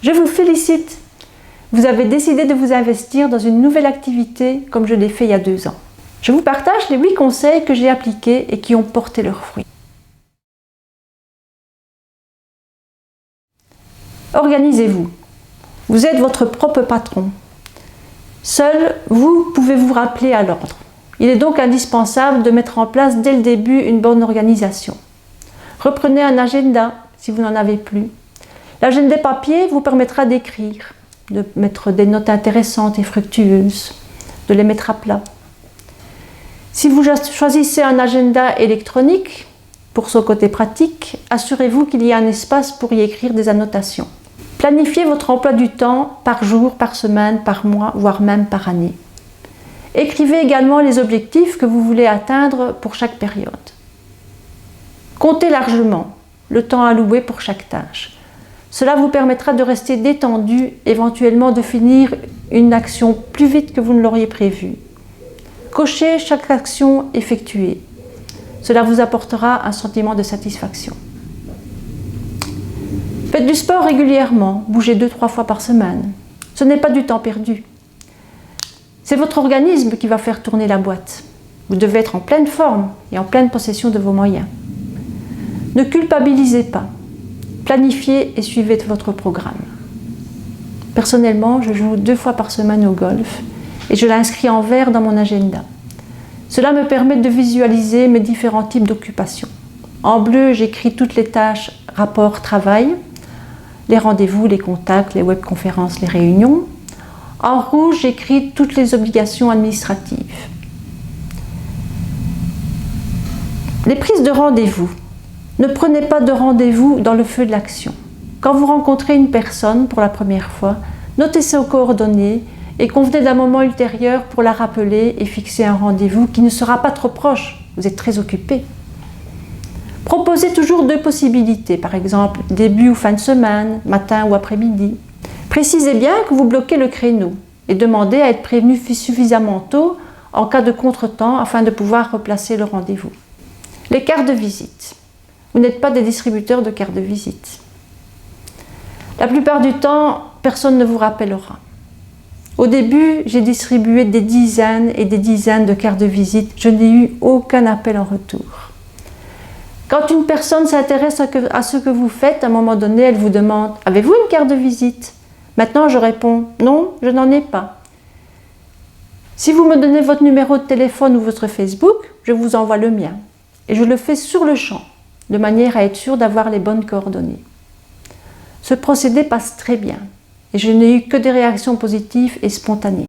Je vous félicite! Vous avez décidé de vous investir dans une nouvelle activité comme je l'ai fait il y a 2 ans. Je vous partage les 8 conseils que j'ai appliqués et qui ont porté leurs fruits. Organisez-vous. Vous êtes votre propre patron. Seul, vous pouvez vous rappeler à l'ordre. Il est donc indispensable de mettre en place dès le début une bonne organisation. Reprenez un agenda si vous n'en avez plus. L'agenda papier vous permettra d'écrire, de mettre des notes intéressantes et fructueuses, de les mettre à plat. Si vous choisissez un agenda électronique, pour son côté pratique, assurez-vous qu'il y ait un espace pour y écrire des annotations. Planifiez votre emploi du temps par jour, par semaine, par mois, voire même par année. Écrivez également les objectifs que vous voulez atteindre pour chaque période. Comptez largement le temps alloué pour chaque tâche. Cela vous permettra de rester détendu, éventuellement de finir une action plus vite que vous ne l'auriez prévu. Cochez chaque action effectuée. Cela vous apportera un sentiment de satisfaction. Faites du sport régulièrement, bougez 2-3 fois par semaine. Ce n'est pas du temps perdu. C'est votre organisme qui va faire tourner la boîte. Vous devez être en pleine forme et en pleine possession de vos moyens. Ne culpabilisez pas. Planifiez et suivez votre programme. Personnellement, je joue 2 fois par semaine au golf et je l'inscris en vert dans mon agenda. Cela me permet de visualiser mes différents types d'occupations. En bleu, j'écris toutes les tâches, rapports, travail, les rendez-vous, les contacts, les webconférences, les réunions. En rouge, j'écris toutes les obligations administratives. Les prises de rendez-vous. Ne prenez pas de rendez-vous dans le feu de l'action. Quand vous rencontrez une personne pour la première fois, notez ses coordonnées et convenez d'un moment ultérieur pour la rappeler et fixer un rendez-vous qui ne sera pas trop proche. Vous êtes très occupé. Proposez toujours 2 possibilités, par exemple début ou fin de semaine, matin ou après-midi. Précisez bien que vous bloquez le créneau et demandez à être prévenu suffisamment tôt en cas de contretemps afin de pouvoir replacer le rendez-vous. Les cartes de visite. Vous n'êtes pas des distributeurs de cartes de visite. La plupart du temps, personne ne vous rappellera. Au début, j'ai distribué des dizaines et des dizaines de cartes de visite. Je n'ai eu aucun appel en retour. Quand une personne s'intéresse à ce que vous faites, à un moment donné, elle vous demande « Avez-vous une carte de visite ?» Maintenant, je réponds « Non, je n'en ai pas. » Si vous me donnez votre numéro de téléphone ou votre Facebook, je vous envoie le mien. Et je le fais sur le champ, de manière à être sûr d'avoir les bonnes coordonnées. Ce procédé passe très bien et je n'ai eu que des réactions positives et spontanées.